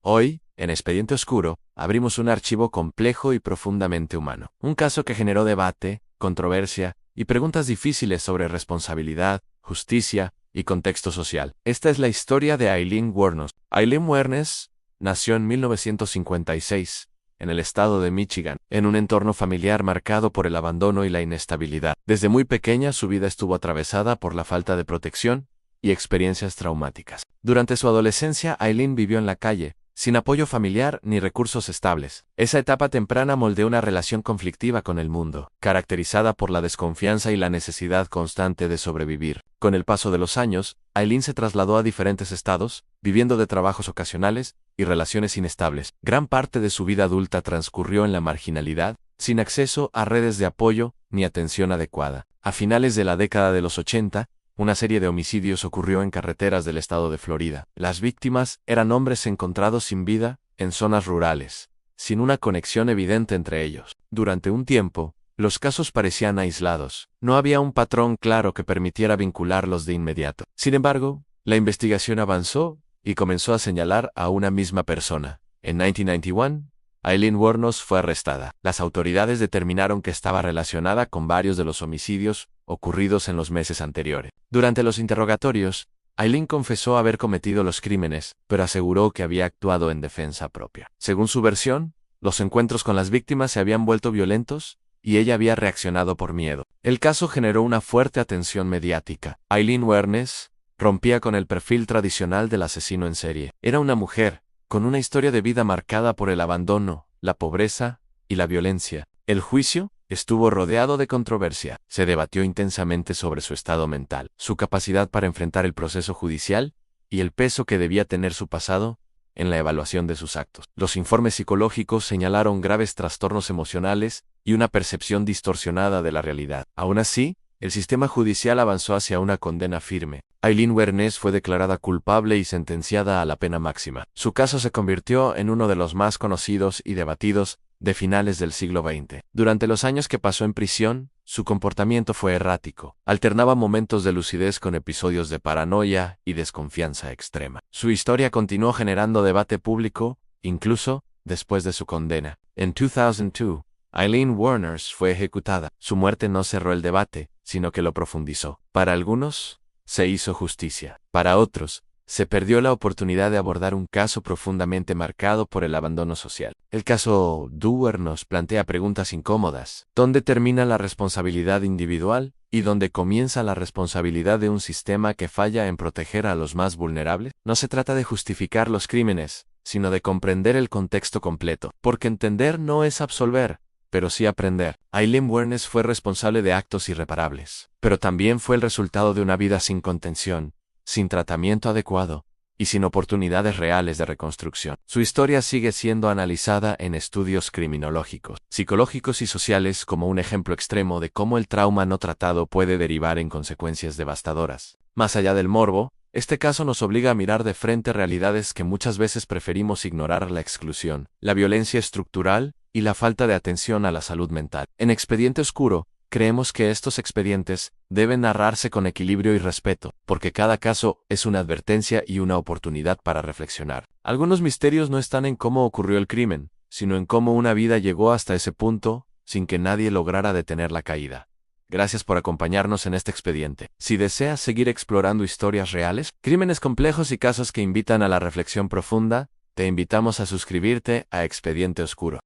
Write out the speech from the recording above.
Hoy, en Expediente Oscuro, abrimos un archivo complejo y profundamente humano. Un caso que generó debate, controversia y preguntas difíciles sobre responsabilidad, justicia y contexto social. Esta es la historia de Aileen Wuornos. Aileen Wuornos nació en 1956, en el estado de Michigan, en un entorno familiar marcado por el abandono y la inestabilidad. Desde muy pequeña su vida estuvo atravesada por la falta de protección y experiencias traumáticas. Durante su adolescencia, Aileen vivió en la calle, sin apoyo familiar ni recursos estables. Esa etapa temprana moldeó una relación conflictiva con el mundo, caracterizada por la desconfianza y la necesidad constante de sobrevivir. Con el paso de los años, Aileen se trasladó a diferentes estados, viviendo de trabajos ocasionales y relaciones inestables. Gran parte de su vida adulta transcurrió en la marginalidad, sin acceso a redes de apoyo ni atención adecuada. A finales de la década de los 80, una serie de homicidios ocurrió en carreteras del estado de Florida. Las víctimas eran hombres encontrados sin vida en zonas rurales, sin una conexión evidente entre ellos. Durante un tiempo, los casos parecían aislados. No había un patrón claro que permitiera vincularlos de inmediato. Sin embargo, la investigación avanzó y comenzó a señalar a una misma persona. En 1991, Aileen Wuornos fue arrestada. Las autoridades determinaron que estaba relacionada con varios de los homicidios ocurridos en los meses anteriores. Durante los interrogatorios, Aileen confesó haber cometido los crímenes, pero aseguró que había actuado en defensa propia. Según su versión, los encuentros con las víctimas se habían vuelto violentos y ella había reaccionado por miedo. El caso generó una fuerte atención mediática. Aileen Wuornos rompía con el perfil tradicional del asesino en serie. Era una mujer con una historia de vida marcada por el abandono, la pobreza y la violencia. El juicio estuvo rodeado de controversia. Se debatió intensamente sobre su estado mental, su capacidad para enfrentar el proceso judicial y el peso que debía tener su pasado en la evaluación de sus actos. Los informes psicológicos señalaron graves trastornos emocionales y una percepción distorsionada de la realidad. Aún así, el sistema judicial avanzó hacia una condena firme. Aileen Wuornos fue declarada culpable y sentenciada a la pena máxima. Su caso se convirtió en uno de los más conocidos y debatidos de finales del siglo XX. Durante los años que pasó en prisión, su comportamiento fue errático. Alternaba momentos de lucidez con episodios de paranoia y desconfianza extrema. Su historia continuó generando debate público, incluso después de su condena. En 2002, Aileen Wuornos fue ejecutada. Su muerte no cerró el debate, sino que lo profundizó. Para algunos, se hizo justicia. Para otros, se perdió la oportunidad de abordar un caso profundamente marcado por el abandono social. El caso Wuornos plantea preguntas incómodas. ¿Dónde termina la responsabilidad individual y dónde comienza la responsabilidad de un sistema que falla en proteger a los más vulnerables? No se trata de justificar los crímenes, sino de comprender el contexto completo. Porque entender no es absolver, pero sí aprender. Aileen Wuornos fue responsable de actos irreparables, pero también fue el resultado de una vida sin contención, sin tratamiento adecuado y sin oportunidades reales de reconstrucción. Su historia sigue siendo analizada en estudios criminológicos, psicológicos y sociales como un ejemplo extremo de cómo el trauma no tratado puede derivar en consecuencias devastadoras. Más allá del morbo, este caso nos obliga a mirar de frente realidades que muchas veces preferimos ignorar: la exclusión, la violencia estructural y la falta de atención a la salud mental. En Expediente Oscuro, creemos que estos expedientes deben narrarse con equilibrio y respeto, porque cada caso es una advertencia y una oportunidad para reflexionar. Algunos misterios no están en cómo ocurrió el crimen, sino en cómo una vida llegó hasta ese punto sin que nadie lograra detener la caída. Gracias por acompañarnos en este expediente. Si deseas seguir explorando historias reales, crímenes complejos y casos que invitan a la reflexión profunda, te invitamos a suscribirte a Expediente Oscuro.